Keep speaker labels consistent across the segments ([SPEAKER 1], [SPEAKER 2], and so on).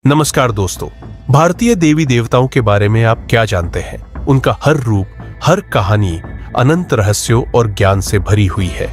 [SPEAKER 1] नमस्कार दोस्तों, भारतीय देवी देवताओं के बारे में आप क्या जानते हैं? उनका हर रूप, हर कहानी अनंत रहस्यों और ज्ञान से भरी हुई है।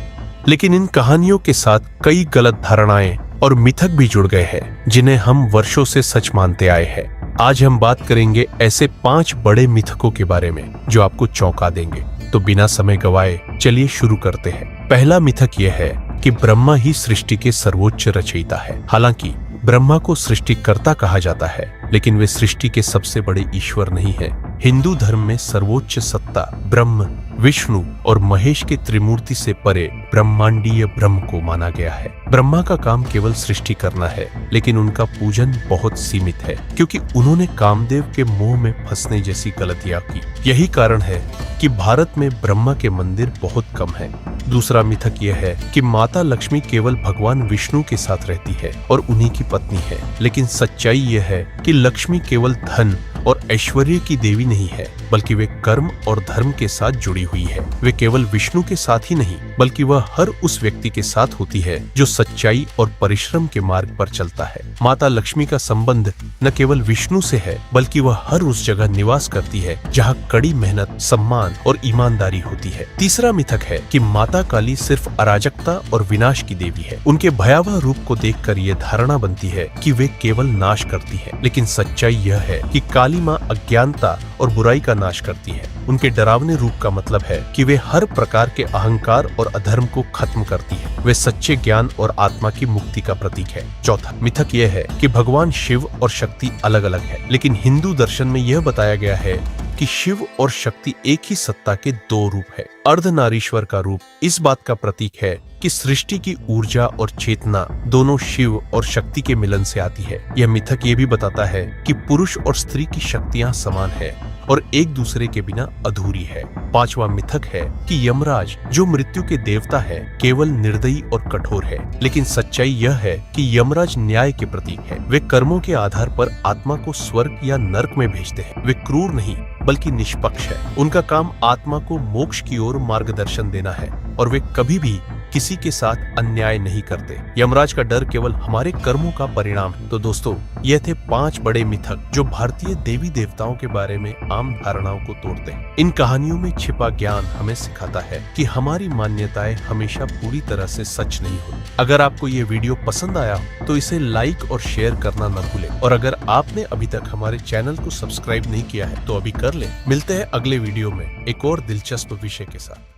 [SPEAKER 1] लेकिन इन कहानियों के साथ कई गलत धारणाएं और मिथक भी जुड़ गए हैं, जिन्हें हम वर्षों से सच मानते आए हैं। आज हम बात करेंगे ऐसे 5 बड़े मिथकों के बारे में जो आपको चौंका देंगे। तो बिना समय गवाए चलिए शुरू करते हैं। पहला मिथक यह है कि ब्रह्मा ही सृष्टि के सर्वोच्च रचयिता है। हालांकि ब्रह्मा को सृष्टिकर्ता कहा जाता है, लेकिन वे सृष्टि के सबसे बड़े ईश्वर नहीं हैं। हिंदू धर्म में सर्वोच्च सत्ता ब्रह्म, विष्णु और महेश के त्रिमूर्ति से परे ब्रह्मांडीय ब्रह्म को माना गया है। ब्रह्मा का काम केवल सृष्टि करना है, लेकिन उनका पूजन बहुत सीमित है, क्योंकि उन्होंने कामदेव के मोह में फंसने जैसी गलतियां की। यही कारण है कि भारत में ब्रह्मा के मंदिर बहुत कम हैं। दूसरा मिथक यह है कि माता लक्ष्मी केवल भगवान विष्णु के साथ रहती है और उन्हीं की पत्नी है। लेकिन सच्चाई यह है कि लक्ष्मी केवल धन और ऐश्वर्य की देवी नहीं है, बल्कि वे कर्म और धर्म के साथ जुड़ी हुई है। वे केवल विष्णु के साथ ही नहीं, बल्कि वह हर उस व्यक्ति के साथ होती है जो सच्चाई और परिश्रम के मार्ग पर चलता है। माता लक्ष्मी का संबंध न केवल विष्णु से है, बल्कि वह हर उस जगह निवास करती है जहाँ कड़ी मेहनत, सम्मान और ईमानदारी होती है। तीसरा मिथक है कि माता काली सिर्फ अराजकता और विनाश की देवी है। उनके भयावह रूप को देखकर यह धारणा बनती है कि वे केवल नाश करती है, लेकिन सच्चाई यह है कि काली माँ अज्ञानता और बुराई का नाश करती है। उनके डरावने रूप का मतलब है कि वे हर प्रकार के अहंकार और अधर्म को खत्म करती है। वे सच्चे ज्ञान और आत्मा की मुक्ति का प्रतीक है। चौथा मिथक यह है कि भगवान शिव और शक्ति अलग अलग है, लेकिन हिंदू दर्शन में यह बताया गया है कि शिव और शक्ति एक ही सत्ता के 2 रूप है। अर्धनारीश्वर का रूप इस बात का प्रतीक है कि सृष्टि की ऊर्जा और चेतना दोनों शिव और शक्ति के मिलन से आती है। यह मिथक ये भी बताता है कि पुरुष और स्त्री की शक्तियां समान है और एक दूसरे के बिना अधूरी है। 5वां मिथक है कि यमराज, जो मृत्यु के देवता है, केवल निर्दयी और कठोर है। लेकिन सच्चाई यह है कि यमराज न्याय के प्रतीक है। वे कर्मों के आधार पर आत्मा को स्वर्ग या नर्क में भेजते हैं। वे क्रूर नहीं, बल्कि निष्पक्ष है। उनका काम आत्मा को मोक्ष की ओर मार्गदर्शन देना है और वे कभी भी किसी के साथ अन्याय नहीं करते। यमराज का डर केवल हमारे कर्मों का परिणाम है। तो दोस्तों, ये थे 5 बड़े मिथक जो भारतीय देवी देवताओं के बारे में आम धारणाओं को तोड़ते हैं। इन कहानियों में छिपा ज्ञान हमें सिखाता है कि हमारी मान्यताएं हमेशा पूरी तरह से सच नहीं होती। अगर आपको ये वीडियो पसंद आया तो इसे लाइक और शेयर करना न भूलें, और अगर आपने अभी तक हमारे चैनल को सब्सक्राइब नहीं किया है तो अभी कर लें। मिलते हैं अगले वीडियो में एक और दिलचस्प विषय के साथ।